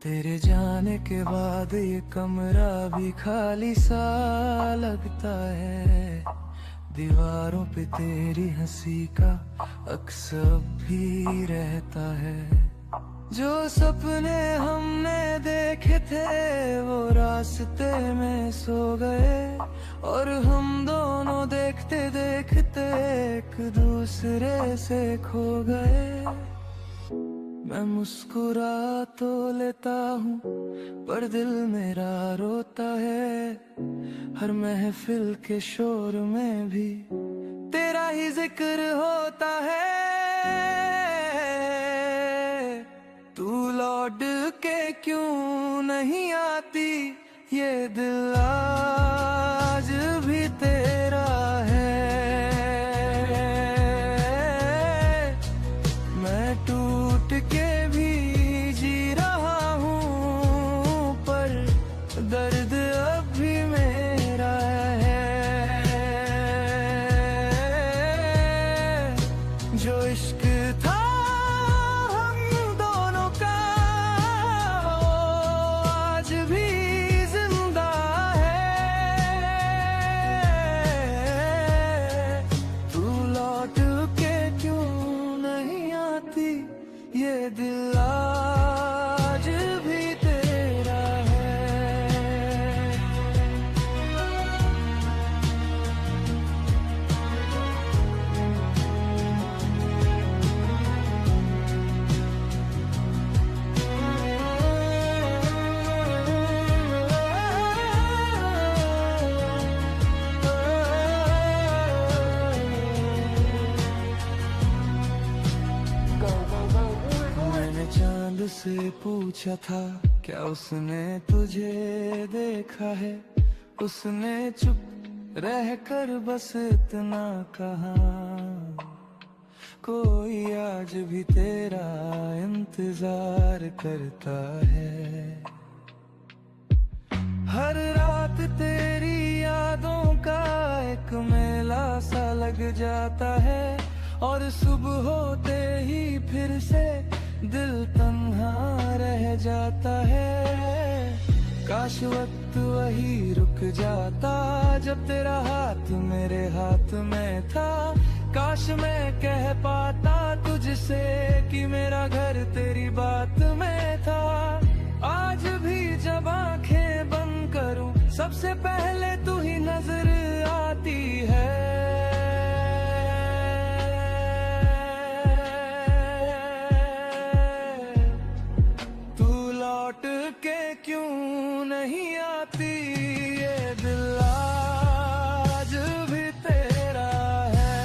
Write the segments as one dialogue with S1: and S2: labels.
S1: तेरे जाने के बाद ये कमरा भी खाली सा लगता है। दीवारों पे तेरी हंसी का अक्स अब भी रहता है। जो सपने हमने देखे थे वो रास्ते में सो गए, और हम दोनों देखते देखते एक दूसरे से खो गए। मैं मुस्कुरा तो लेता हूँ पर दिल मेरा रोता है। हर महफिल के शोर में भी तेरा ही जिक्र होता है। तू लौट के क्यों नहीं आती, ये दिल आज भी तेरा है। मैं टूट के भी जी रहा हूँ पर दर्द अब भी मेरा है। जो इश्क था हम दोनों का वो आज भी जिंदा है। तू लौट के क्यों नहीं आती, ये दिल आज भी तेरा है। मैंने चांद से पूछा था क्या उसने तुझे देखा है। उसने चुप रहकर बस इतना कहा, कोई आज भी तेरा इंतजार करता है। हर रात तेरी यादों का एक मेला सा लग जाता है, और सुबह होते ही फिर से दिल तन्हा रह जाता है। काश वक्त वही रुक जाता जब तेरा हाथ मेरे हाथ में था। काश मैं कह पाता तुझसे कि मेरा घर तेरी बात में था। आज भी जब आंखें बंद करूं सबसे पहले तू ही नजर आती है। तू लौट के क्यों नहीं आती, ये दिल आज भी तेरा है।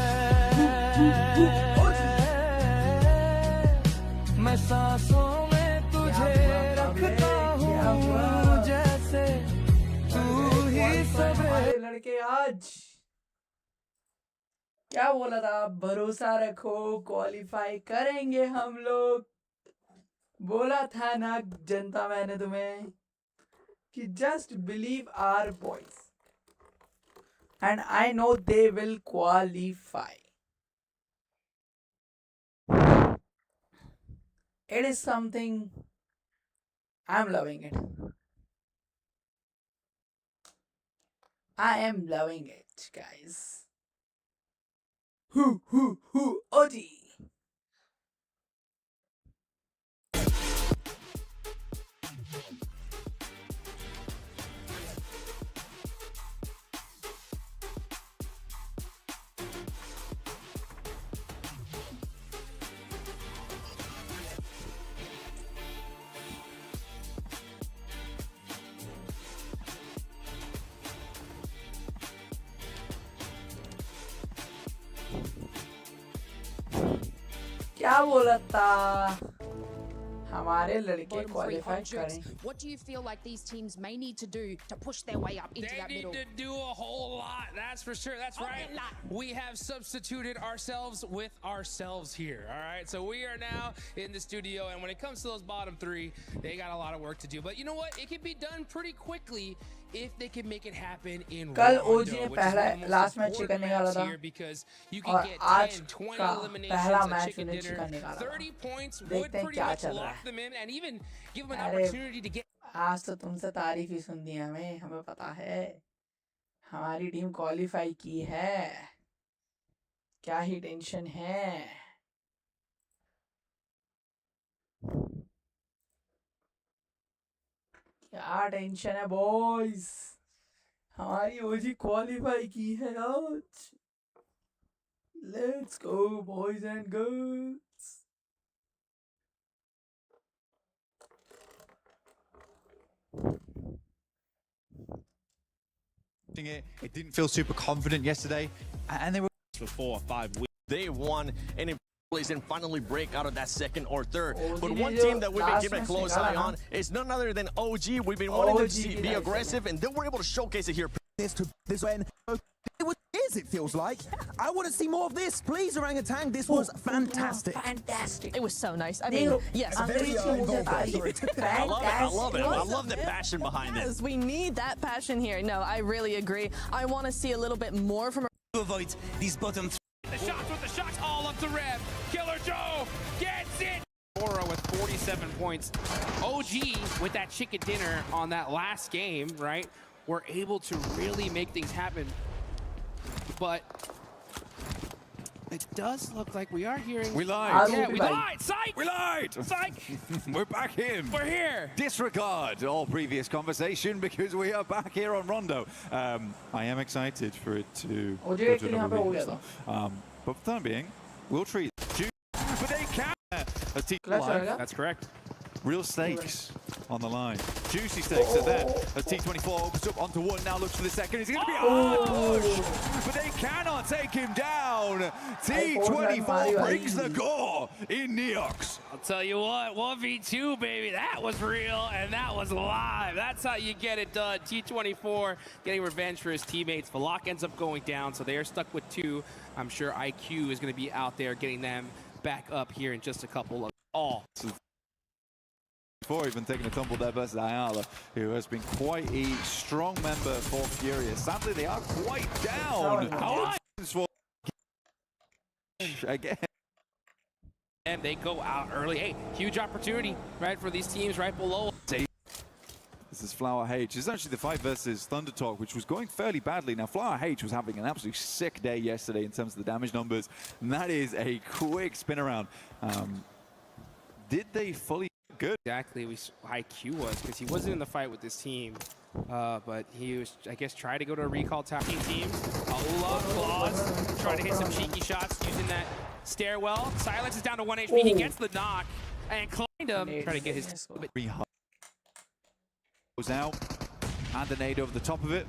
S1: मैं सांसों में तुझे रखता हूँ जैसे तू ही सब है।
S2: हमारे लड़के आज क्या बोला था, भरोसा रखो क्वालिफाई करेंगे हम लोग। बोला था ना जनता मैंने तुम्हें कि just believe our boys and I know they will qualify. It is something I'm loving it. I am loving it, guys. OG. क्या बोला था, हमारे लड़के
S3: Bottom three
S2: qualify
S3: hot jokes.
S2: करें।
S3: What do you feel like these teams may need to do to push their way up into that
S4: They need
S3: middle?
S4: to do a whole lot, that's for sure. That's right.
S3: A lot.
S4: We have substituted ourselves with ourselves here, all right? So we are now in the studio, and when it comes to those bottom three, they got a lot of work to do. But you know what? It can be done pretty quickly if they can make it happen in
S2: कल
S4: Rondo,
S2: OG ने
S4: which is one
S2: पहला
S4: of the most
S2: last match
S4: important
S2: chicken निकाला
S4: maps
S2: था
S4: here because you
S2: और
S4: can get
S2: आज
S4: 10, 20
S2: का
S4: eliminations,
S2: पहला
S4: a
S2: match
S4: chicken
S2: उन्हें
S4: dinner,
S2: चिकन निकाला
S4: 30 points would
S2: देखते हैं
S4: pretty
S2: क्या
S4: much
S2: चल रहा
S4: lock
S2: है
S4: them in and even give them an
S2: अरे
S4: opportunity to get
S2: आज तो तुमसे तारीफ ही सुन दी हमें पता है हमारी टीम क्वालिफाई की है क्या ही टेंशन है क्या टेंशन है बॉयज हमारी ओजी क्वालिफाई की है आज let's go boys and girls
S5: It didn't feel super confident yesterday, and they were
S6: for 4 or 5 weeks.
S7: They won and it and finally break out of that second or third. But
S2: OG
S7: one
S2: ने
S7: team
S2: जो
S7: that we've been
S2: last
S7: keeping a
S2: match
S7: close
S2: निकाला
S7: eye
S2: ना,
S7: on is none other than OG. We've been wanting to
S2: OG
S7: see,
S2: की
S7: be
S2: life
S7: aggressive, and they were able to showcase it here.
S8: This when it feels like. I want to see more of this, please, Orangutan. This was fantastic.
S2: Fantastic.
S9: It was so nice. I
S2: देखो,
S9: mean, yes.
S2: अंग्रेजी में मुझे तारीफ
S7: I love it. I love it. I
S2: Fantastic.
S7: love the passion behind it.
S9: Yes, we need that passion here. No, I really agree. I want to see a little bit more from
S8: To avoid these bottom
S4: the shots with the shots all up to Rev. Killer Joe gets it. Aura with 47 points. OG with that chicken dinner on that last game, right? Were able to really make things happen. But it does look like we are hearing.
S6: We lied.
S4: Yeah, we lied. Psych.
S6: We lied.
S4: Psych.
S6: We're back in.
S4: We're here.
S6: Disregard all previous conversation because we are back here on Rondo. I am excited for it to
S2: OG
S6: go
S2: के
S6: to
S2: लिए यहाँ पे
S6: another
S2: हो
S6: week.
S2: गया था
S6: But for the time being, we'll treat but they can. As team
S2: clutch
S6: live,
S2: रहेगा
S4: That's correct.
S6: real stakes on the line. Juicy stakes are there. As T24 opens up onto one, now looks for the second. It's going to be a hard push, but they cannot take him down. T24 brings the gore in Neox.
S4: I'll tell you what, 1v2, baby, that was real and that was live. That's how you get it done. T24 getting revenge for his teammates. Valak ends up going down, so they are stuck with 2. I'm sure IQ is going to be out there getting them back up here in just a couple of all.
S6: Before even taking a tumble there versus Ayala, who has been quite a strong member for Furious. Sadly, they are quite down. Again.
S4: And they go out early. Hey, huge opportunity, right, for these teams right below.
S6: This is Flower H. This is actually the fight versus Thunder Talk, which was going fairly badly. Now, Flower H was having an absolutely sick day yesterday in terms of the damage numbers, and that is a quick spin around. Did they fully good?
S4: Exactly, IQ was, because he wasn't in the fight with this team. But he was, I guess, trying to go to a recall tapping teams. A lot of claws, trying to hit some cheeky shots using that stairwell. Silence is down to 1 HP. He gets the knock and climbed him. Trying to get his.
S6: Goes out, and a nade over the top of it.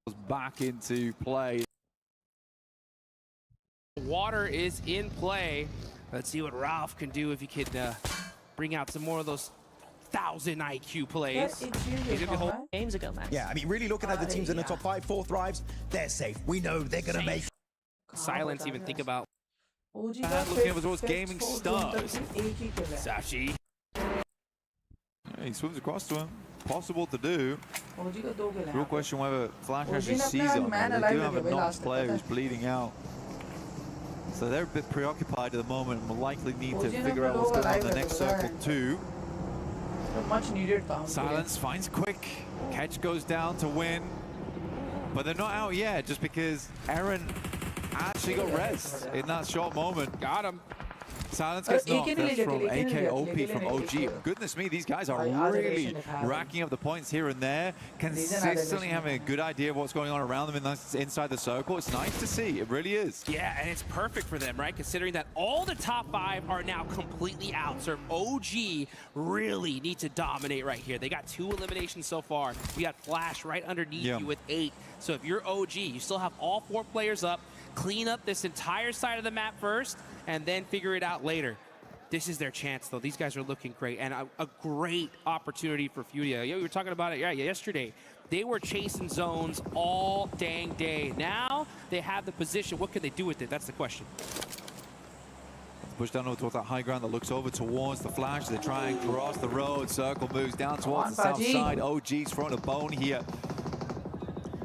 S6: Goes back into play.
S4: Water is in play. Let's see what Ralph can do if he can bring out some more of those 1,000 IQ plays. He's gonna be holding
S9: games ago, Max.
S8: Yeah, I mean, really looking at the teams in the top 5, 4 thrives, they're safe. We know they're going to make
S4: Silence, even think about
S2: OG
S6: Looking over towards Gaming Stars.
S2: एक ही किल है
S4: Sashi.
S6: Yeah, he swims across to him. Possible to do.
S2: OG का 2 किल है
S6: Real question whether Flash actually
S2: ने
S6: sees
S2: अपना
S6: it.
S2: man
S6: They
S2: alive
S6: do have a
S2: लगे भाई
S6: knocked
S2: last तक,
S6: player
S2: पता
S6: who's
S2: है?
S6: bleeding out. So they're a bit preoccupied at the moment and will likely need to
S2: OG ने
S6: figure out
S2: अपने
S6: what's
S2: लोग
S6: going on in
S2: alive
S6: the next
S2: लगे,
S6: circle too.
S2: much needed था
S6: Silence finds Quick. Catch goes down to win. But they're not out yet just because Aaron actually got rest in that short moment.
S4: Got him.
S6: Silence gets
S2: एक ही
S6: knocked.
S2: नहीं
S6: That's
S2: ले
S6: from
S2: जाते, एक ही नहीं
S6: AKOP
S2: ले
S6: from
S2: जाते,
S6: OG. Goodness me, these guys are
S2: भाई, आज
S6: really
S2: relation दिखाया
S6: racking up the points here and there. Consistently having a good idea of what's going on around them inside the circle. It's nice to see. It really is.
S4: Yeah, and it's perfect for them, right? Considering that all the top 5 are now completely out. So OG really need to dominate right here. They got 2 eliminations so far. We got Flash right underneath you with 8. So if you're OG, you still have all 4 players up. Clean up this entire side of the map first, and then figure it out later. This is their chance, though. These guys are looking great, and a great opportunity for Furia. Yeah, we were talking about it yesterday. They were chasing zones all dang day. Now they have the position. What can they do with it? That's the question.
S6: push down over towards that high ground that looks over towards the Flash. They try and cross the road. Circle moves down towards the south side. OG's throwing a bone here.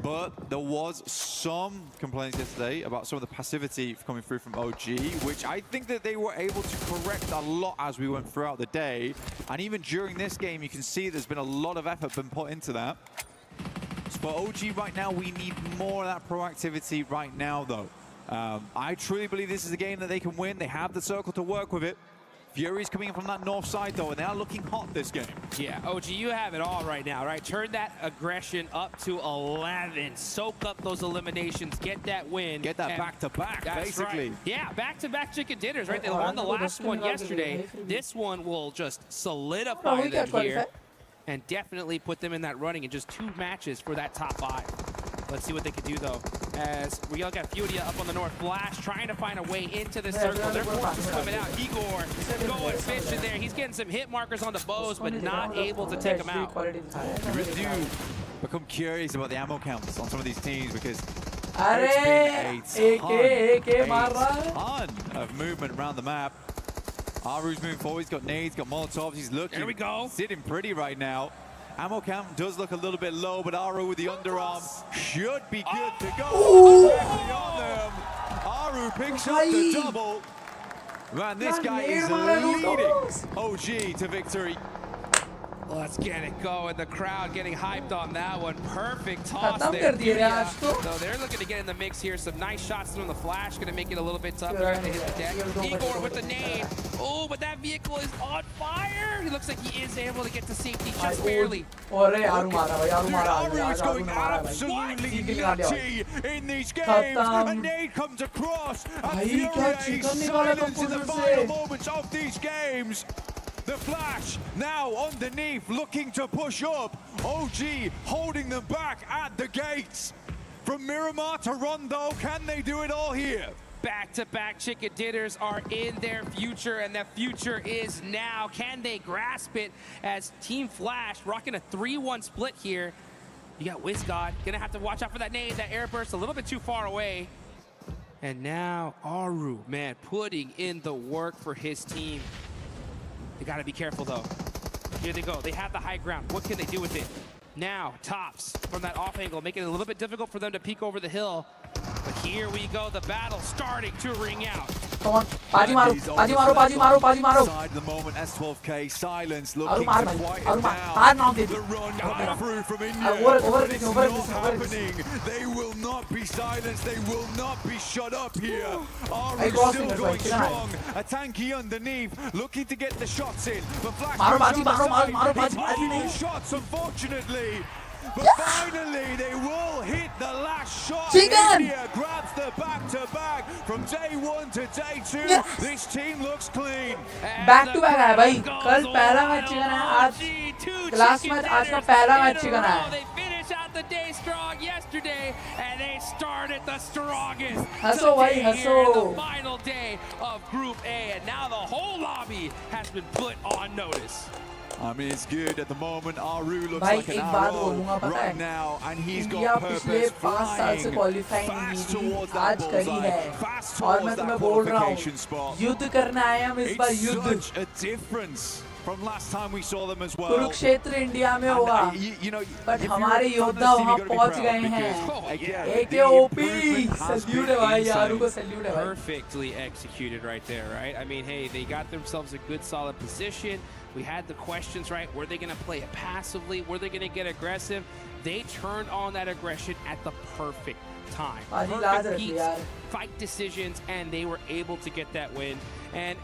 S6: But there was some complaints yesterday about some of the passivity coming through from OG, which I think that they were able to correct a lot as we went throughout the day. And even during this game, you can see there's been a lot of effort been put into that. So for OG right now, we need more of that proactivity right now, though. I truly believe this is a game that they can win. They have the circle to work with it. Fury's coming in from that north side, though, and they are looking hot this game.
S4: Yeah, OG, you have it all right now, right? Turn that aggression up to 11. Soak up those eliminations. Get that win.
S6: Get that back-to-back, basically.
S4: Right. Yeah, back-to-back chicken dinners, right? They won the last one yesterday. This one will just solidify them here and definitely put them in that running in just 2 matches for that top 5. Let's see what they can do, though. As we all got Furia up on the north. Flash trying to find a way into the circle. Their force is coming out. Igor going fishing there. He's getting some hit markers on the bows, but not able to take them out.
S6: You really do become curious about the ammo counts on some of these teams because
S2: it's been a
S6: ton of movement around the map. Aru's moving forward. He's got nades, got molotovs. He's looking,
S4: there we go,
S6: sitting pretty right now. Ammo count does look a little bit low, but Aru with the underarm should be good to go. Aru picks up the double. Man, this guy is leading OG to victory.
S4: Let's get it going. The crowd getting hyped on that one. Perfect toss there. So they're looking to get in the mix here. Some nice shots from the Flash. Going to make it a little bit tougher to hit the deck. Igor with the nade. Oh, but that vehicle is on fire. He looks like he is able to get to safety just barely.
S6: Aru's going absolutely nutty in these games. A nade comes across. And Fury silence in the final moments of these games. The Flash now underneath, looking to push up. OG holding them back at the gates. From Miramar to Rondo, can they do it all here?
S4: Back-to-back chicken dinners are in their future, and that future is now. Can they grasp it as Team Flash rocking a 3-1 split here? You got WizGod, gonna have to watch out for that nade, that air burst a little bit too far away. And now Aru, man, putting in the work for his team. They gotta be careful, though. Here they go. They have the high ground. What can they do with it? Now, Tops from that off angle, making it a little bit difficult for them to peek over the hill. But here we go. The battle starting to ring out.
S2: Come on. Baji maro.
S6: Side of the moment, S12K, silence, looking to quiet down. The run coming through from India. It's not happening. They will not be silenced. They will not be shut up here. Aru still going strong. A tanky underneath, looking to get the shots in. But Flash shots, unfortunately. But finally, they will hit the last shot. India grabs the back-to-back from day 1 to day 2. This team looks clean.
S2: Back-to-back है भाई. कल पहला match chicken है. आज last match आज का पहला match chicken है.
S4: They finished out the day strong yesterday, and they started the strongest.
S2: हंसो भाई हंसो.
S4: The final day of Group A, and now the whole lobby has been put on notice.
S6: I mean, it's good at the moment. Aru looks like an arrow right now, and he's got purpose, flying fast towards that bullseye, fast towards that qualification spot.
S2: युद्ध करने आए हम इस बार युद्ध.
S6: It's such a difference from last time we saw them as well.
S2: Kurukshetra India में होगा, but हमारे योद्धा वहाँ पहुँच गए हैं. AKOP, salute है भाई, आरू को salute है भाई.
S4: Perfectly executed right there, right? I mean, hey, they got themselves a good solid position. We had the questions, right? Were they going to play it passively? Were they going to get aggressive? They turned on that aggression at the perfect time. Perfect beats, fight decisions, and they were able to get that win. And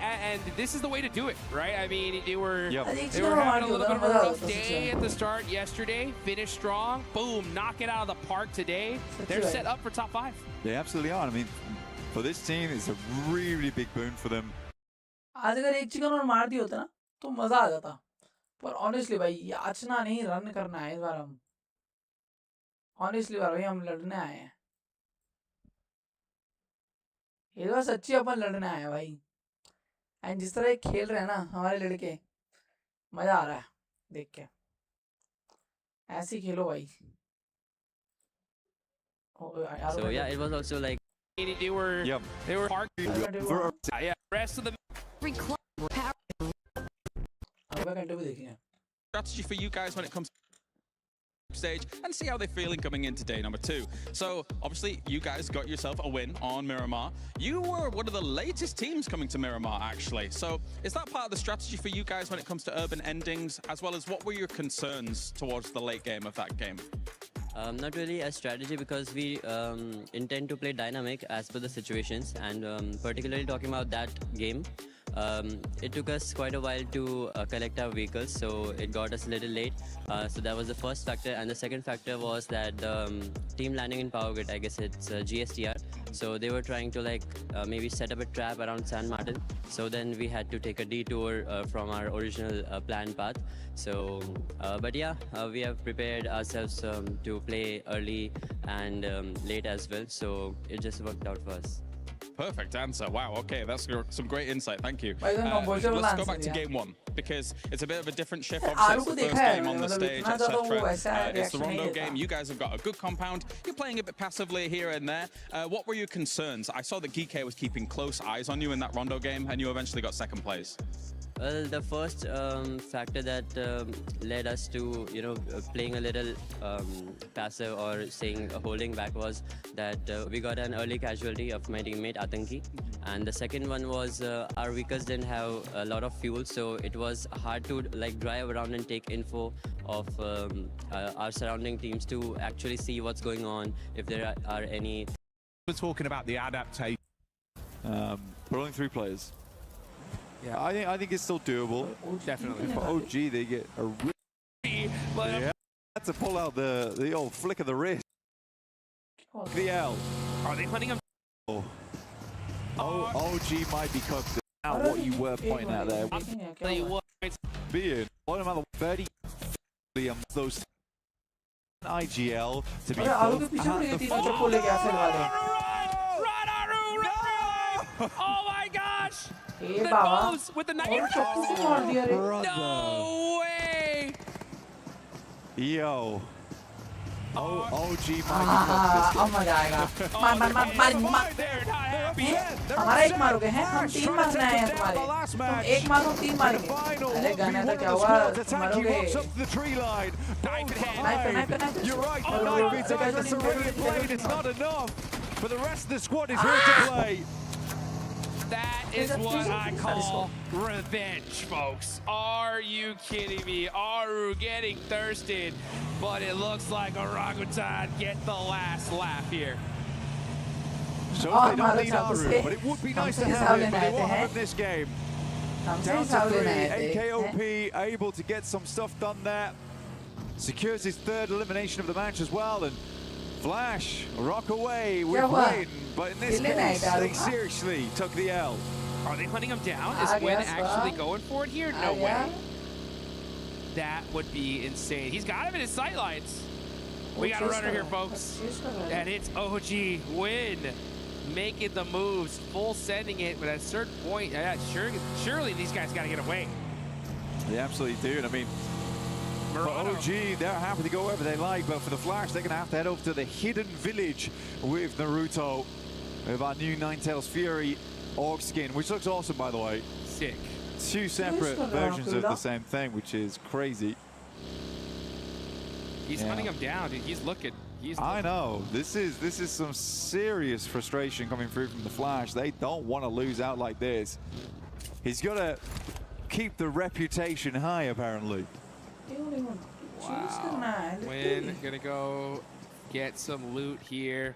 S4: this is the way to do it, right? I mean, they were having a little bit of a rough day at the start yesterday. Finished strong. Boom, knock it out of the park today. They're set up for top 5.
S6: They absolutely are. I mean, for this team, it's a really big boon for them.
S2: आज अगर एक chicken और मार दिया होता ना तो मजा आ जाता. पर ऑनेस्टली भाई याचना नहीं, रन करना है इस बार. हम ऑनेस्टली भाई हम लड़ने आए हैं इस बार. सच्ची अपन लड़ने आए हैं भाई. एंड जिस तरह खेल रहे हैं ना हमारे लड़के, मजा आ रहा है देख के. ऐसे ही खेलो भाई.
S10: So yeah, it was also like
S4: they were parked. Yeah, rest of the
S3: Every club
S10: Strategy for you guys when it comes to stage and see how they're feeling coming into day number 2. So obviously you guys got yourself a win on Miramar. You were one of the latest teams coming to Miramar actually. So is that part of the strategy for you guys when it comes to urban endings, as well as what were your concerns towards the late game of that game?
S11: Not really a strategy, because we intend to play dynamic as per the situations, and particularly talking about that game, it took us quite a while to collect our vehicles, so it got us a little late. So that was the first factor, and the second factor was that team landing in Power Grid, I guess it's GSTR, so they were trying to maybe set up a trap around San Martin, so then we had to take a detour from our original planned path. So but yeah, we have prepared ourselves to play early and late as well, so it just worked out for us.
S10: Perfect answer. Wow, okay, that's some great insight. Thank you.
S2: Let's
S10: go back to game 1, because it's a bit of a different shift. Obviously, it's the first game on the stage, etc. It's the Rondo game. You guys have got a good compound. You're playing a bit passively here and there. What were your concerns? I saw that Geek was keeping close eyes on you in that Rondo game, and you eventually got second place.
S11: Well, the first factor that led us to, playing a little passive or saying holding back was that we got an early casualty of my teammate Atanki, and the second one was our vehicles didn't have a lot of fuel, so it was hard to drive around and take info of our surrounding teams to actually see what's going on, if there are any.
S5: We're talking about the adaptation.
S6: Rolling 3 players.
S4: Yeah,
S6: I think it's still doable.
S4: definitely.
S6: For OG, they get a really had to pull out the old flick of the wrist. The L.
S4: Are they hunting him?
S6: OG might be cooked. Now what you were pointing at there.
S4: Tell you what,
S6: Being one of the 30 those IGL to be
S4: oh my gosh!
S2: The
S4: moves with the knife. No way!
S6: Yo. OG might
S2: अब मजा आएगा हमारा एक मारोगे हैं हम 3 मारना है तुम्हारे तुम 1 मारो 3 मारेंगे अरे गन है तो क्या हुआ मारोगे
S6: You're right, that's already played. It's not enough, but the rest of the squad is here to play.
S4: That is what I call revenge, folks. Are you kidding me? Aru getting thirsted, but it looks like Orangutan get the last laugh here.
S6: So they don't need Aru, but it would be nice to have him, but they won't have him this game. Down to 3, AKOP able to get some stuff done there. Secures his 3rd elimination of the match as well, and Flash, rock away with win, but in this case, they seriously took the L.
S4: Are they hunting him down? Is Win actually going for it here? No way. That would be insane. He's got him in his sightlines. We got a runner here, folks. And it's OG Win making the moves, full sending it, but at a certain point, surely these guys got to get away.
S6: They absolutely do, and I mean, for OG, they're happy to go wherever they like, but for the Flash, they're going to have to head over to the hidden village with Naruto, with our new Ninetales Fury orc skin, which looks awesome, by the way.
S4: Sick.
S6: 2 separate versions of the same thing, which is crazy.
S4: He's hunting him down, dude. He's looking.
S6: I know. This is some serious frustration coming through from the Flash. They don't want to lose out like this. He's got to keep the reputation high, apparently.
S4: Wow. Win gonna go get some loot here,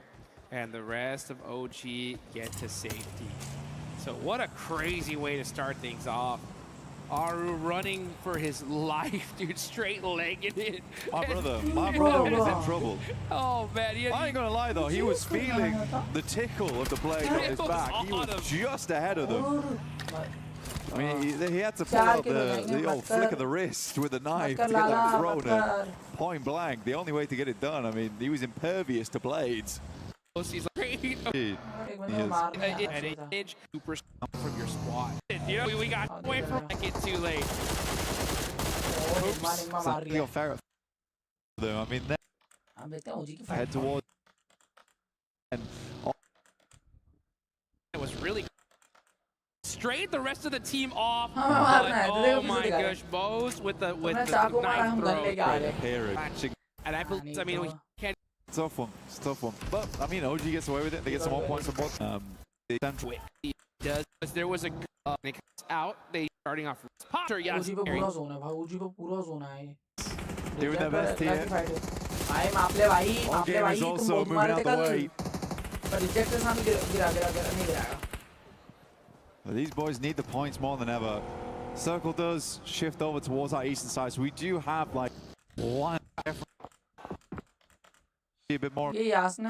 S4: and the rest of OG get to safety. So what a crazy way to start things off. Aru running for his life, dude, straight legging it.
S6: My brother was in trouble.
S4: Oh man,
S6: I ain't gonna lie though, he was feeling the tickle of the blade on his back. He was just ahead of them. I mean, he had to pull out the old flick of the wrist with a knife to get that thrown at point blank. The only way to get it done, I mean, he was impervious to blades.
S4: He's like, an inch super from your squad. You know, we got away from it too late.
S6: Oops. I mean, head towards. And
S4: it was really straight the rest of the team off.
S2: Oh
S4: my gosh, Bose with the knife throw. And I mean, we can't.
S6: Tough one. It's a tough one. But I mean, OG gets away with it. They get some more points on both.
S4: There was a out. They starting off Potter. Yeah,
S6: doing their best here.
S2: Game
S6: is also moving out the way. But these boys need the points more than ever. Circle does shift over towards our eastern side, so we do have like one. A bit more.
S4: Reason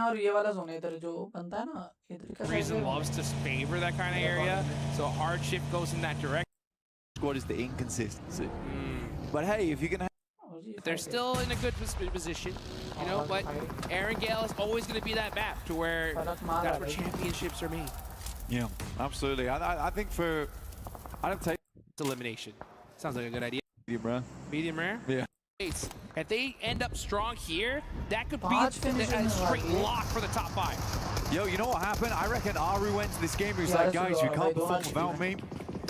S4: loves to favor that kind of area, so a hard shift goes in that direction.
S6: Squad is the inconsistency. But hey, if you can.
S4: They're still in a good position, you know, but Aaron Gale is always going to be that map to where that's where championships are made.
S6: Yeah, absolutely. I think I don't take
S4: elimination. Sounds like a good idea.
S6: Medium rare.
S4: Medium rare?
S6: Yeah.
S4: If they end up strong here, that could be a straight lock for the top 5.
S6: Yo, you know what happened? I reckon Aru went to this game. He was like, guys, you can't perform without me.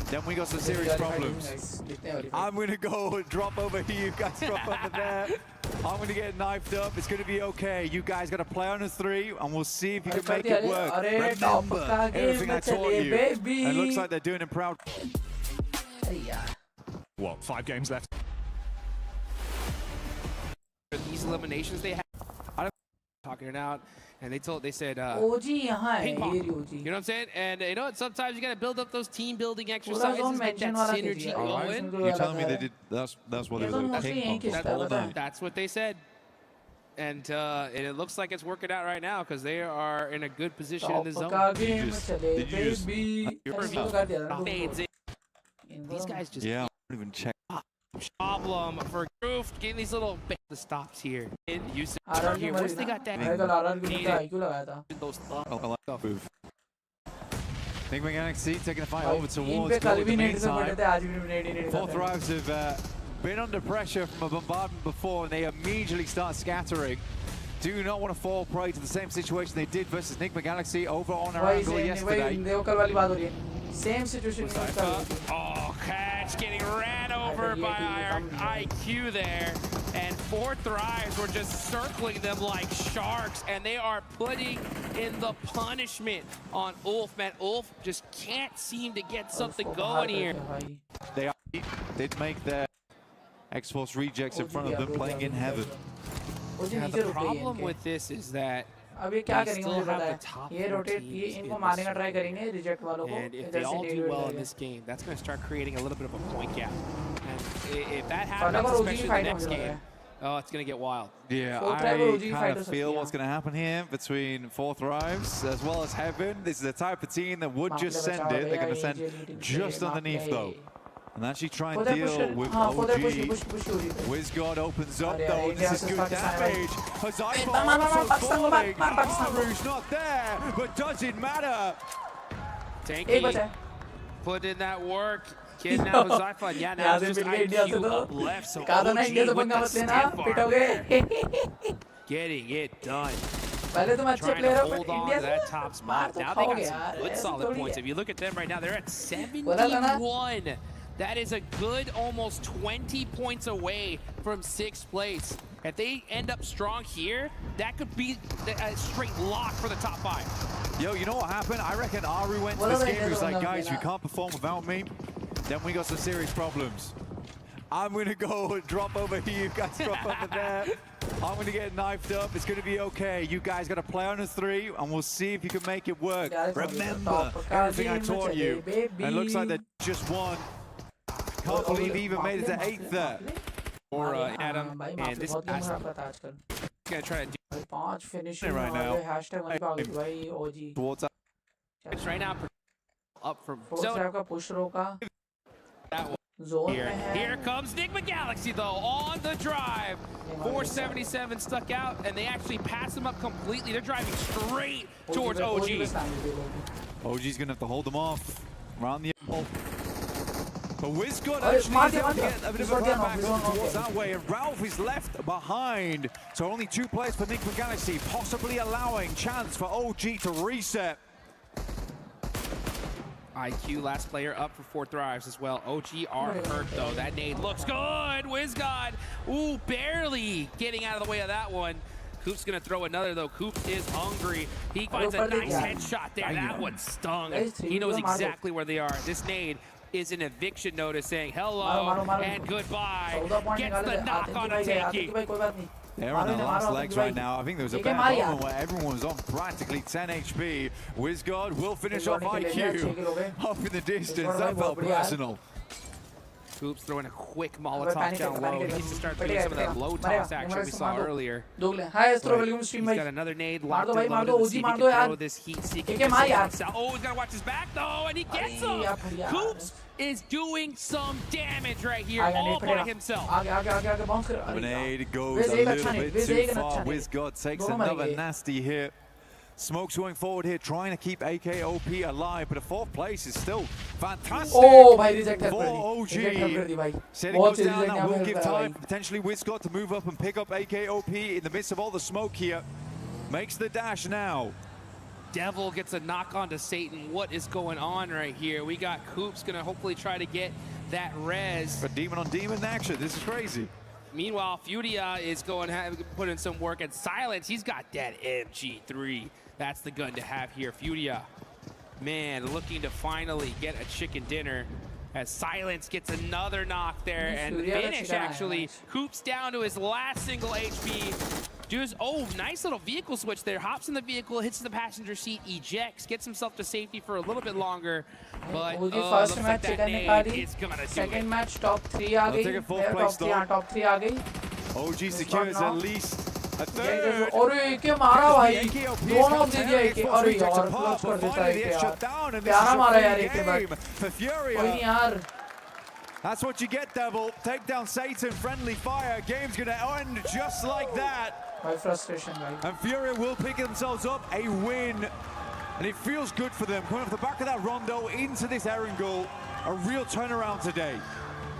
S6: Then we got some serious problems. I'm going to go drop over here. You guys drop over there. I'm going to get knifed up. It's going to be okay. You guys got to play on a 3, and we'll see if you can make it work. Remember everything I taught you. And it looks like they're doing it proud.
S12: What, 5 games left?
S4: These eliminations they have, I don't talking it out, and they said ping pong. You know what I'm saying? And you know what? Sometimes you gotta build up those team building exercises, get that synergy going.
S6: You're telling me they did? That's what they were doing. Ping pong.
S4: That's what they said. And it looks like it's working out right now because they are in a good position in the zone. These guys just
S6: I don't even check.
S4: Problem for Groove getting these little stops here. And you here. Once they got that,
S6: Big Galaxy taking the fight over towards goal in the meantime. 4 Thrives have been under pressure from a bombardment before, and they immediately start scattering. Do not want to fall prey to the same situation they did versus Nick Galaxy over on our angle yesterday.
S2: Same situation.
S4: Oh, catch getting ran over by our IQ there. And 4 Thrives were just circling them like sharks, and they are putting in the punishment on Ulf. Man, Ulf just can't seem to get something going here.
S6: They did make their X-Force rejects in front of them, playing in heaven.
S4: Yeah, the problem with this is that
S2: अभी क्या करेंगे मुझे पता है ये rotate ये इनको मारने का ट्राई करेंगे रिजेक्ट वालों को
S4: इधर से integrate well in this game that's going to start creating a little bit of a point gap, and if that happens, especially in the next game, oh, it's going to get wild.
S6: Yeah, I kind of feel what's going to happen here between 4 Thrives as well as Heaven. This is the type of team that would just send it. They're going to send just underneath though. And actually try and deal with OG. WizGod opens up though. This is good damage. Hazaifa also falling. Aru's not there, but does it matter?
S4: Tanky put in that work. Getting out of Hazaifa. Yeah, now there's just IQ up left. So OG with the stiff arm there. Getting it done. Trying to hold on to that top spot. Now they got some good solid points. If you look at them right now, they're at 71. That is a good almost 20 points away from 6th place. If they end up strong here, that could be a straight lock for the top 5.
S6: Yo, you know what happened? I reckon Aru went to this game. He was like, guys, you can't perform without me. Then we got some serious problems. I'm going to go drop over here. You guys drop over there. I'm going to get knifed up. It's going to be okay. You guys got to play on a 3, and we'll see if you can make it work. Remember everything I taught you. And it looks like they just won. Can't believe he even made it to 8th there.
S4: Or Adam, and this guy's gonna try to do
S6: it right now. Towards
S4: it's right now up from
S2: zone.
S4: Here comes Nigma Galaxy though on the drive. 477 stuck out, and they actually pass him up completely. They're driving straight towards OG.
S6: OG's gonna have to hold them off around the. But WizGod actually able to get a bit of a run back towards that way, and Ralph is left behind. So only 2 players for Nick
S4: IQ, last player up for 4 thrives as well. OG are hurt though. That nade looks good. WizGod, ooh, barely getting out of the way of that one. Coop's gonna throw another though. Coop is hungry. He finds a nice headshot there. That one stung. He knows exactly where they are. This nade is an eviction notice saying hello and goodbye. Gets the knock on a takey.
S6: They're on the last legs right now. I think there was a bad moment where everyone was on practically 10 HP. WizGod will finish off IQ up in the distance. That felt personal.
S4: Coop's throwing a quick Molotov down low. He needs to start doing some of that low toss action we saw earlier. He's got another nade locked and loaded. Let's see if he can throw this heat-seeking missile. Oh, he's got to watch his back though, and he gets him. Coops is doing some damage right here, all by himself.
S6: Grenade goes a little bit too far. WizGod takes another nasty hit. Smoke's going forward here, trying to keep AKOP alive, but a 4th place is still fantastic for OG. Setting goes down, that will give time potentially WizGod to move up and pick up AKOP in the midst of all the smoke here. Makes the dash now.
S4: Devil gets a knock onto Satan. What is going on right here? We got Coops gonna hopefully try to get that res.
S6: But demon on demon action, this is crazy.
S4: Meanwhile, Furia is going to put in some work, and Silence, he's got that MG3. That's the gun to have here. Furia, man, looking to finally get a chicken dinner as Silence gets another knock there and finish, actually. Coops down to his last single HP. Does, oh, nice little vehicle switch there. Hops in the vehicle, hits the passenger seat, ejects, gets himself to safety for a little bit longer. But
S2: first match
S4: like that nade is gonna do
S2: second match top 3 आ गई. Top 3 आ गई.
S6: OG secures at least a third.
S2: अरे क्या मारा भाई. दोनों दे दिया एक. अरे यार क्लोज कर देता है यार. प्यारा मारा यार एक के बाद. कोई नहीं यार.
S6: That's what you get, Devil. Take down Satan, friendly fire. Game's gonna end just like that.
S2: My frustration, right?
S6: And Furia will pick themselves up a win. And it feels good for them. Coming off the back of that rondo into this Erangel. A real turnaround today.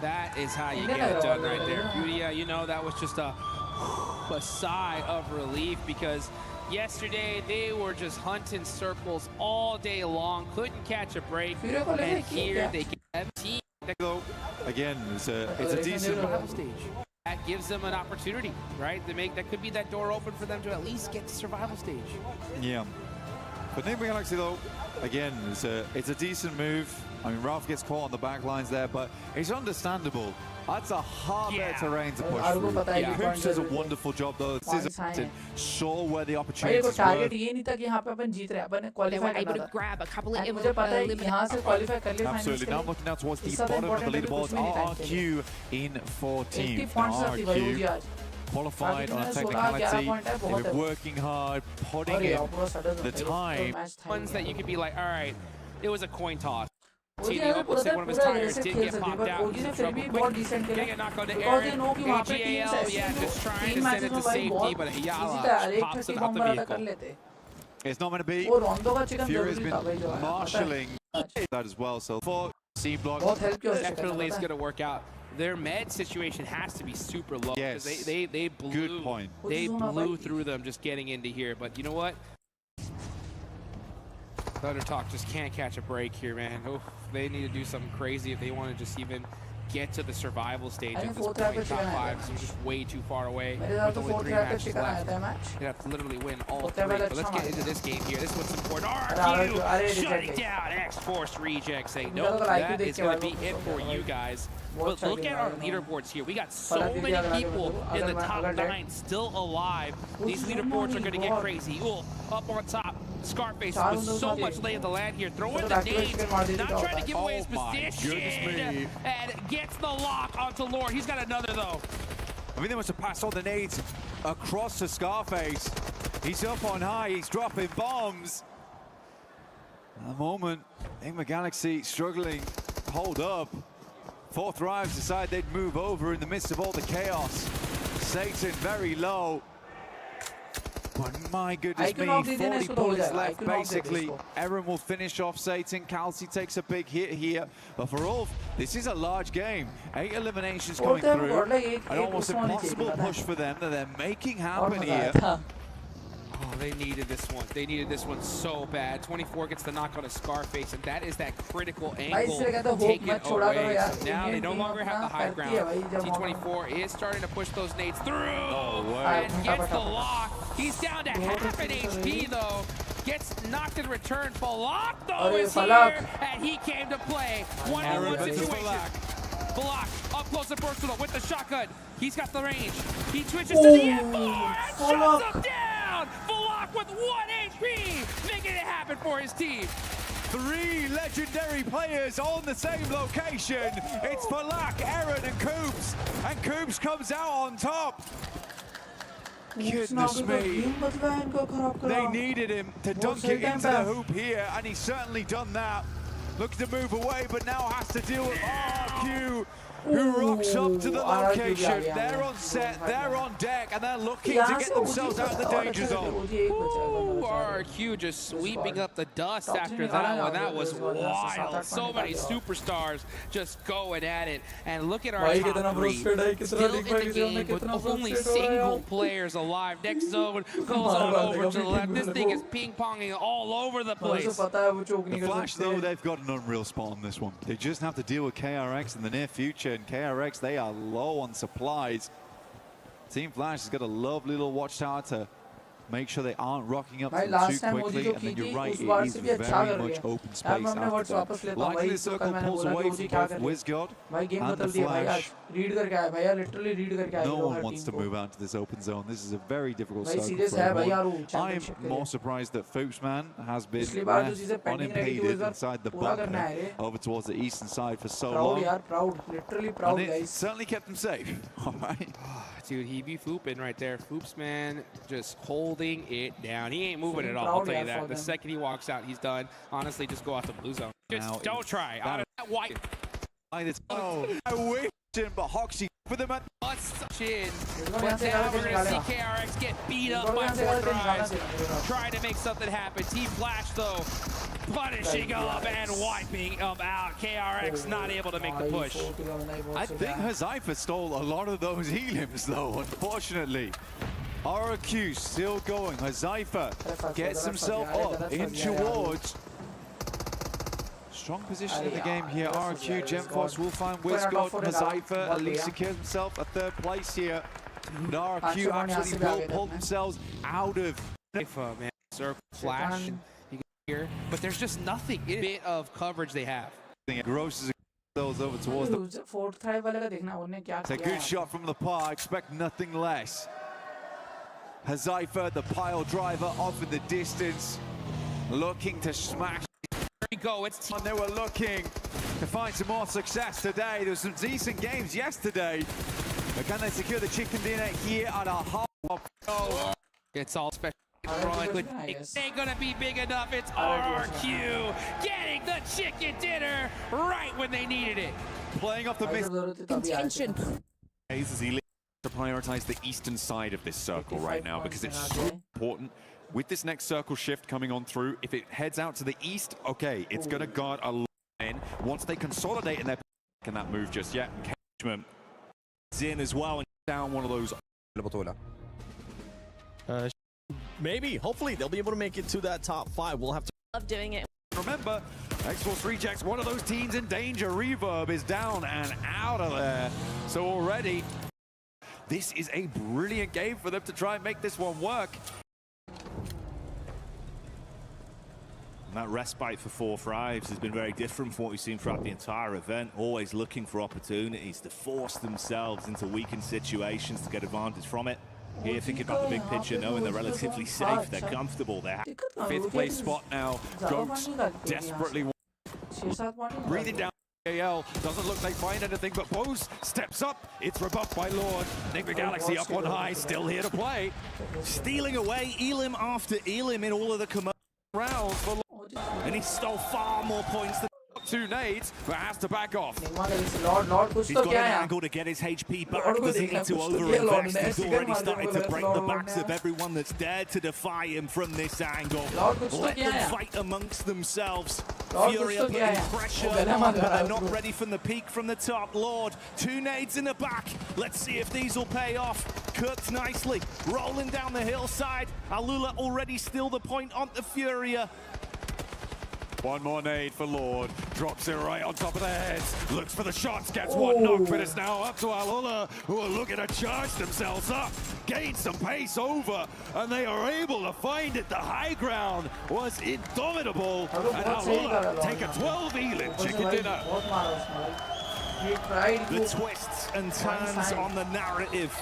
S4: That is how you get it done right there. Furia, you know, that was just a sigh of relief because yesterday they were just hunting circles all day long. Couldn't catch a break. And here they get a team.
S6: Again, it's a decent
S4: survival stage. That gives them an opportunity, right? That could be that door open for them to at least get to survival stage.
S6: Yeah. But Name Galaxy though, again, it's a decent move. I mean, Ralph gets caught on the back lines there, but it's understandable. That's a hard terrain to push through. Coops does a wonderful job though. Saw where the opportunities were.
S2: Target ये नहीं था कि यहाँ पे अपन जीत रहे हैं, अपन qualify करना था.
S3: Grab a couple of
S2: मुझे पता है कि यहाँ से qualify कर ले finals
S6: Absolutely. Now looking now towards the bottom of the leaderboards. RQ in 14th. RQ qualified on a technicality. They've been working hard, putting in the time.
S4: Ones that you could be like, all right, it was a coin toss. TD Hope looks like one of his tires did get popped out. Getting a knock on to Aaron. AGAL, yeah, just trying to send it to safety, but Ayala pops him out the vehicle.
S6: It's not going to be. Fury's been marshalling that as well. So for C block,
S4: definitely is going to work out. Their med situation has to be super low.
S6: Yes.
S4: They blew.
S6: Good point.
S4: They blew through them just getting into here. But you know what? Thunder Talk just can't catch a break here, man. Oh, they need to do something crazy if they want to just even get to the survival stage at this point. Top 5 is just way too far away with only 3 matches left. They have to literally win all 3. But let's get into this game here. This is what's important. RQ shutting down X-Force Reject, saying, nope, that is going to be it for you guys. But look at our leaderboards here. We got so many people in the top 9 still alive. These leaderboards are going to get crazy. Ooh, up on top, Scarface with so much lay of the land here. Throwing the nades, not trying to give away his position. And gets the lock onto Lord. He's got another, though.
S6: I mean, they must have passed all the nades across to Scarface. He's up on high. He's dropping bombs. At the moment, Enigma Galaxy struggling to hold up. 4 Thrives decide they'd move over in the midst of all the chaos. Satan very low. But my goodness me, 40 bullets left basically. Aaron will finish off Satan. Kelsey takes a big hit here. But for Ulf, this is a large game. 8 eliminations coming through. An almost impossible push for them that they're making happen here. Oh,
S4: They needed this one. They needed this one so bad. 24 gets the knock on a Scarface, and that is that critical angle taken away. So now they no longer have the high ground. T24 is starting to push those nades through and gets the lock. He's down to half an HP though. Gets knocked in return. Falak though is here, and he came to play. 1-on-1 situation. Falak up close and personal with the shotgun. He's got the range. He switches to the M4 and shuts him down. Falak with 1 HP, making it happen for his team.
S6: 3 legendary players on the same location. It's Falak, Aaron, and Coops. And Coops comes out on top. Goodness me. They needed him to dunk it into the hoop here, and he's certainly done that. Looks to move away, but now has to deal with RQ, who rocks up to the location. They're on set, they're on deck, and they're looking to get themselves out of the danger zone.
S4: Ooh, RQ just sweeping up the dust after that one. That was wild. So many superstars just going at it. And look at our top 3. Still in the game with only single players alive. Next zone goes on over to the left. This thing is ping-ponging all over the place.
S6: The Flash, though, they've got an unreal spot on this one. They just have to deal with KRX in the near future. And KRX, they are low on supplies. Team Flash has got a lovely little watchtower to make sure they aren't rocking up too quickly. And then you're right, it is very much open space after that. Likely the circle pulls away from both WizGod and the Flash. No one wants to move out to this open zone. This is a very difficult circle for everyone. I'm more surprised that Foopsman has been left unimpeded inside the bunker over towards the eastern side for so long. And it certainly kept them safe. All right.
S4: Dude, he be fooping right there. Foopsman just holding it down. He ain't moving at all, I'll tell you that. The second he walks out, he's done. Honestly, just go out the blue zone. Just don't try. Out of that white.
S6: Oh, I wish, but Hoxie for them at
S4: chin. But now we're going to see KRX get beat up by 4 drives. Trying to make something happen. Team Flash, though, punishing up and wiping him out. KRX not able to make the push.
S6: I think Hazaifa stole a lot of those heliums, though, unfortunately. RQ still going. Hazaifa gets himself up in towards. Strong position in the game here. RQ, Gemforce will find WizGod, Hazaifa at least secures himself a 3rd place here. But RQ actually will pull themselves out of
S4: man. Circle Flash. Here, but there's just nothing. A bit of coverage they have.
S6: Grosses those over towards the. It's a good shot from the par. Expect nothing less. Hazaifa, the pile driver, off in the distance, looking to smash.
S4: There we go. It's
S6: They were looking to find some more success today. There were some decent games yesterday, but can they secure the chicken dinner here at a half?
S4: It's all special. It ain't gonna be big enough. It's RQ getting the chicken dinner right when they needed it.
S6: Playing off the miss.
S3: Intention.
S12: As he to prioritize the eastern side of this circle right now because it's so important. With this next circle shift coming on through, if it heads out to the east, okay, it's going to guard a line. Once they consolidate in their can that move just yet. Engagement is in as well and down one of those.
S7: Maybe, hopefully, they'll be able to make it to that top 5. We'll have to
S9: Love doing it.
S6: Remember, X-Force Rejects, one of those teams in danger. Reverb is down and out of there. So already, this is a brilliant game for them to try and make this one work.
S12: And that respite for 4 Thrives has been very different from what we've seen throughout the entire event. Always looking for opportunities to force themselves into weakened situations to get advantage from it. Here, thinking about the big picture, knowing they're relatively safe, they're comfortable, they're
S6: 5th place spot now. Goats desperately breathing down. AL doesn't look like find anything, but Bose steps up. It's rebuffed by Lord. Nick the Galaxy up on high, still here to play.
S12: stealing away Elim after Elim in all of the commercial rounds. And he stole far more points than 2 nades, but has to back off.
S2: Lord कुछ
S13: He's
S2: तो
S13: got
S2: क्या
S13: an
S2: है?
S13: angle to get his HP
S2: Lord
S13: back.
S2: को
S13: Doesn't
S2: देखा,
S13: need to
S2: कुछ तो किया Lord
S13: overinvest.
S2: ने,
S13: He's
S2: chicken
S13: already
S2: मार
S13: started
S2: के
S13: to
S2: बोला
S13: break
S2: Lord
S13: the
S2: ने
S13: backs of everyone that's dared to defy him from this angle.
S2: Lord कुछ तो
S13: Let
S2: किया
S13: them
S2: है?
S13: fight amongst themselves.
S2: Lord
S13: Fury
S2: कुछ
S13: are
S2: तो किया
S13: putting
S2: है?
S13: pressure
S2: वो गला
S13: on,
S2: मार
S13: but
S2: रहा
S13: they're
S2: है
S13: not
S2: उसको।
S13: ready from the peak from the top. Lord, 2 nades in the back. Let's see if these will pay off. Cooked nicely, rolling down the hillside. Alula already steal the point on the Furia.
S12: One more nade for Lord. Drops it right on top of the heads. Looks for the shots. Gets one knock, but it's now up to Alula, who are looking to charge themselves up. Gain some pace over, and they are able to find it. The high ground was indomitable. And Alula take a 12 lead. Chicken dinner.
S13: The twists and turns on the narrative.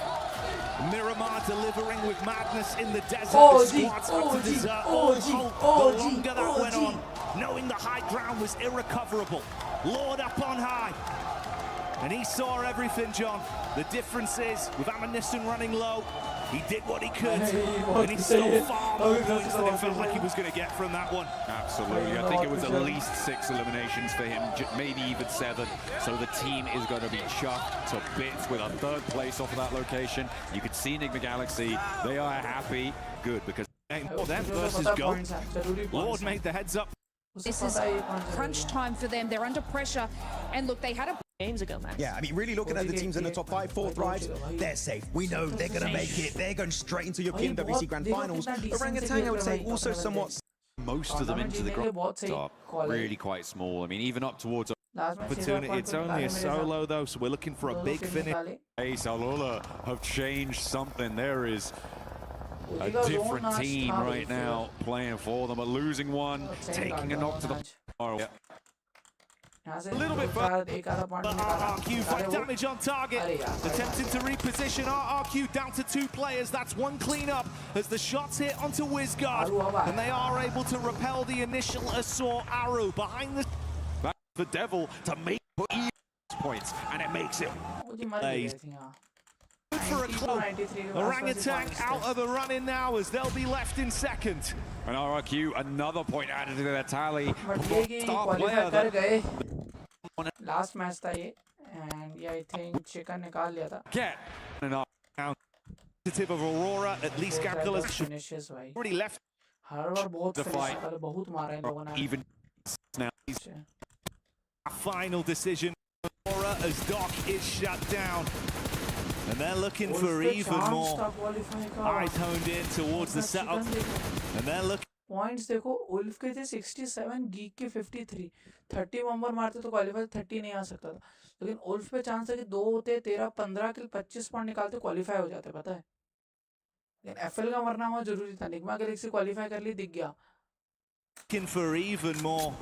S13: Miramar delivering with madness in the desert. The squads had to desert all hope the longer that went on, knowing the high ground was irrecoverable. Lord up on high. And he saw everything, John. The difference is, with ammunition running low, he did what he could, and he stole far more points than it felt like he was going to get from that one.
S12: Absolutely. I think it was at least 6 eliminations for him, maybe even 7. So the team is going to be chuffed to bits with a 3rd place off of that location. You could see Enigma Galaxy. They are happy. Good, because
S13: them versus Go. Lord made the heads up.
S3: This is crunch time for them. They're under pressure. And look, they had a
S8: games ago, Max. Yeah, I mean, really looking at the teams in the top 5, 4 thrives, they're safe. We know they're going to make it. They're going straight into your PMWC Grand Finals. Orangutan, I would say, also somewhat...
S12: Most of them into the top, really quite small. I mean, even up towards
S13: opportunity. It's only a solo, though, so we're looking for a big finish.
S12: Ace Alula have changed something. There is a different team right now playing for them, but losing one, taking a knock to the...
S13: A little bit further, but RRQ fight damage on target. Attempting to reposition RRQ down to 2 players. That's 1 cleanup as the shots hit onto Wizguard, and they are able to repel the initial assault arrow behind the...
S12: Back the Devil to make points, and it makes it...
S13: For a clue. Orangutan out of the running now as they'll be left in 2nd.
S12: And RRQ, another point added to their tally.
S2: Star player. Last match था ये, and yeah, I think chicken निकाल लिया था.
S13: Get of Aurora, at least Gabriel has already left.
S2: हर बार बहुत finish कर बहुत मारा इन लोगों ने.
S13: Even now, a final decision. Aurora as Doc is shut down. And they're looking for even more. Eyes honed in towards the setup. And they're looking.
S2: Points देखो, Ulf के थे 67, geek के 53. 30 बम्बर मारते तो क्वालिफाई 30 नहीं आ सकता था. लेकिन उल्फ पे चांस है कि 2 होते 13 15 किल 25 पॉइंट निकालते क्वालिफाई हो जाते, पता है. लेकिन एफएल का मरना हुआ जरूरी था. निग्मा गैलेक्सी क्वालिफाई कर ली, दिख गया.
S13: Looking for even more.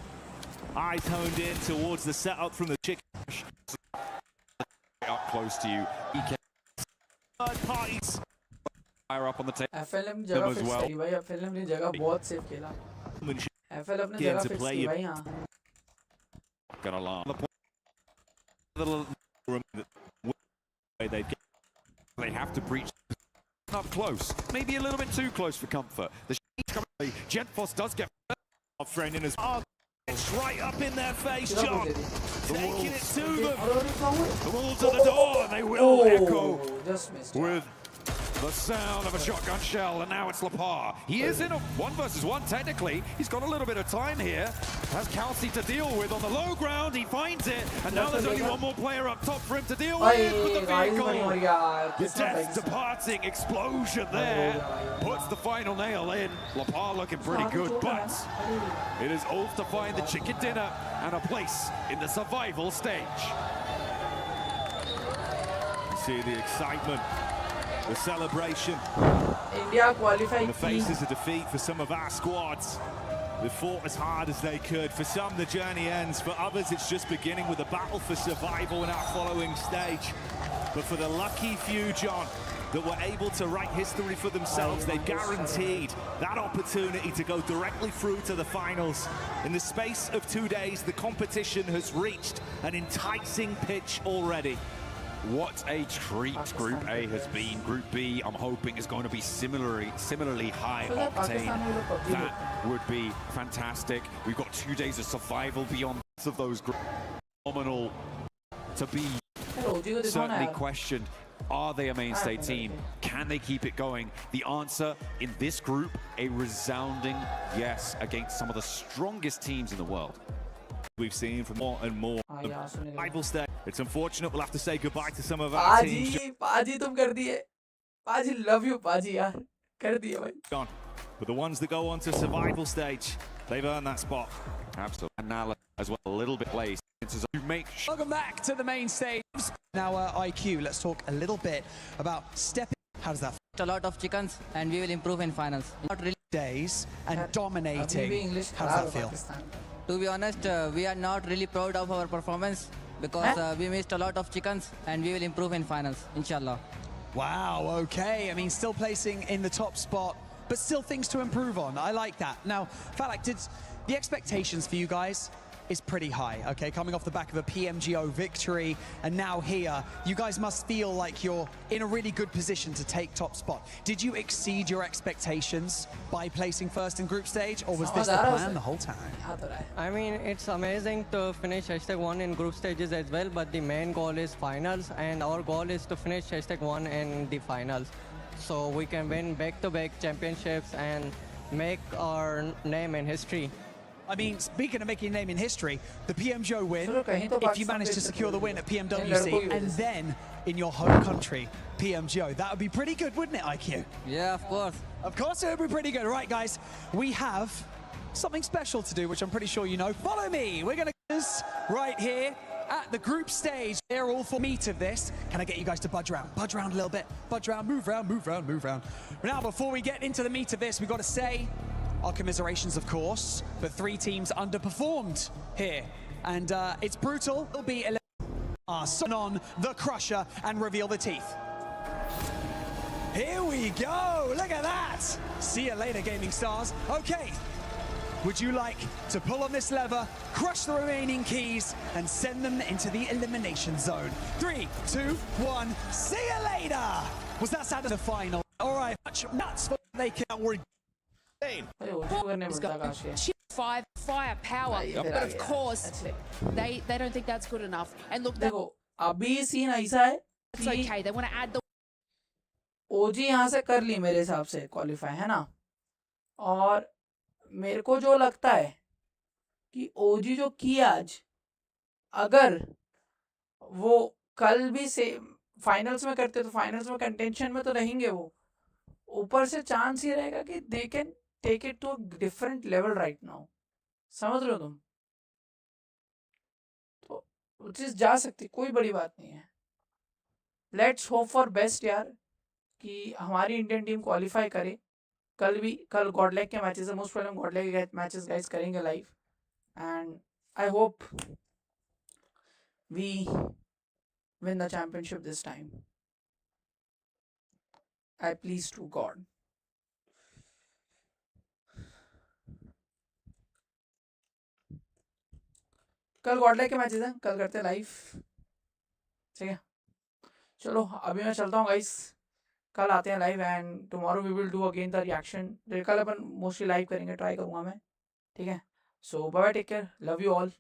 S13: Eyes honed in towards the setup from the chicken.
S12: Up close to you.
S13: Third parties.
S12: Fire up on the table.
S2: एफएलएम जगह फिक्स करी भाई. एफएलएम ने जगह बहुत सेव खेला. एफएलएम ने जगह फिक्स की भाई. हां
S12: gonna land they have to breach up close, maybe a little bit too close for comfort. The Gentfoss does get
S13: a friend in his it's right up in their face, John. Taking it to them. The Wolves at the door, and they will echo with
S12: the sound of a shotgun shell, and now it's Lepar. He is in a 1-versus-1 technically. He's got a little bit of time here. Has Kelsey to deal with on the low ground. He finds it, and now there's only 1 more player up top for him to deal with the vehicle. The death departing explosion there puts the final nail in. Lepar looking pretty good, but it is Ulf to find the chicken dinner and a place in the survival stage.
S13: You see the excitement. The celebration.
S2: India qualified.
S13: In the faces of defeat for some of our squads. They fought as hard as they could. For some, the journey ends. For others, it's just beginning with a battle for survival in our following stage. But for the lucky few, John, that were able to write history for themselves, they've guaranteed that opportunity to go directly through to the finals. In the space of 2 days, the competition has reached an enticing pitch already.
S12: What a treat Group A has been. Group B, I'm hoping, is going to be similarly high octane. That would be fantastic. We've got 2 days of survival beyond
S6: of those phenomenal to be
S2: OG को दिखाओ ना
S6: certainly
S2: यार.
S6: questioned. Are they a mainstay team? Can they keep it going? The answer in this group, a resounding yes against some of the strongest teams in the world.
S13: We've seen from more and more rival stage. It's unfortunate we'll have to say goodbye to some of our teams.
S2: पाजी तुम कर दिए. पाजी love you पाजी यार. कर दिए भाई.
S13: Gone. But the ones that go on to survival stage, they've earned that spot.
S12: Absolutely. And Nala as well, a little bit late.
S14: Welcome back to the main stage. Now, IQ, let's talk a little bit about stepping. How does that feel?
S15: A lot of chickens, and we will improve in finals. Not really
S14: days and dominating. How does that feel?
S15: To be honest, we are not really proud of our performance because we missed a lot of chickens, and we will improve in finals, inshallah.
S14: Wow, okay. I mean, still placing in the top spot, but still things to improve on. I like that. Now, Falak, the expectations for you guys is pretty high, okay? Coming off the back of a PMGO victory, and now here, you guys must feel like you're in a really good position to take top spot. Did you exceed your expectations by placing first in group stage, or was this the plan the whole time?
S16: I mean, it's amazing to finish #1 in group stages as well, but the main goal is finals, and our goal is to finish #1 in the finals, so we can win back-to-back championships and make our name in history.
S14: I mean, speaking of making a name in history, the PMGO win, if you manage to secure the win at PMWC and then in your home country, PMGO, that would be pretty good, wouldn't it, IQ?
S15: Yeah, of course.
S14: Of course it would be pretty good. Right, guys, we have something special to do, which I'm pretty sure you know. Follow me. We're going to do this right here at the group stage. They're all for meat of this. Can I get you guys to budge around? Budge around a little bit. Budge around, move around, move around, move around. Now, before we get into the meat of this, we've got to say our commiserations, of course, but 3 teams underperformed here. And it's brutal. It'll be on the Crusher and reveal the teeth. Here we go. Look at that. See you later, gaming stars. Okay. Would you like to pull on this lever, crush the remaining keys, and send them into the elimination zone? 3, 2, 1. See you later. Was that sad the final? All right. Much nuts for they can.
S3: Firepower, but of course they don't think that's good enough. And look,
S2: देखो अभी scene ऐसा है
S3: it's okay. They want to add the
S2: OG यहाँ से कर ली मेरे हिसाब से क्वालिफाई, है ना? और मेरे को जो लगता है कि OG जो किया आज, अगर वो कल भी से फाइनल्स में करते तो फाइनल्स में कंटेंशन में तो रहेंगे वो. ऊपर से चांस ये रहेगा कि they can take it to a different level right now. समझ रहे हो तुम? तो वो चीज़ जा सकती, कोई बड़ी बात नहीं है. लेट्स होप फॉर बेस्ट यार, कि हमारी इंडियन टीम क्वालिफाई करे. कल गॉडलैक के मैचेस है, मोस्ट प्रॉब्लम गॉडलैक के मैचेस गाइस करेंगे live, and I hope we win the championship this time. I please to God. कल गॉडलैक के मैचेस हैं, कल करते हैं लाइव, ठीक है? चलो अभी मैं चलता हूँ गाइस, कल आते हैं live, and tomorrow we will do again the reaction. कल अपन मोस्टली लाइव करेंगे, ट्राई करूँगा मैं, ठीक है? So bye bye, take care, love you all.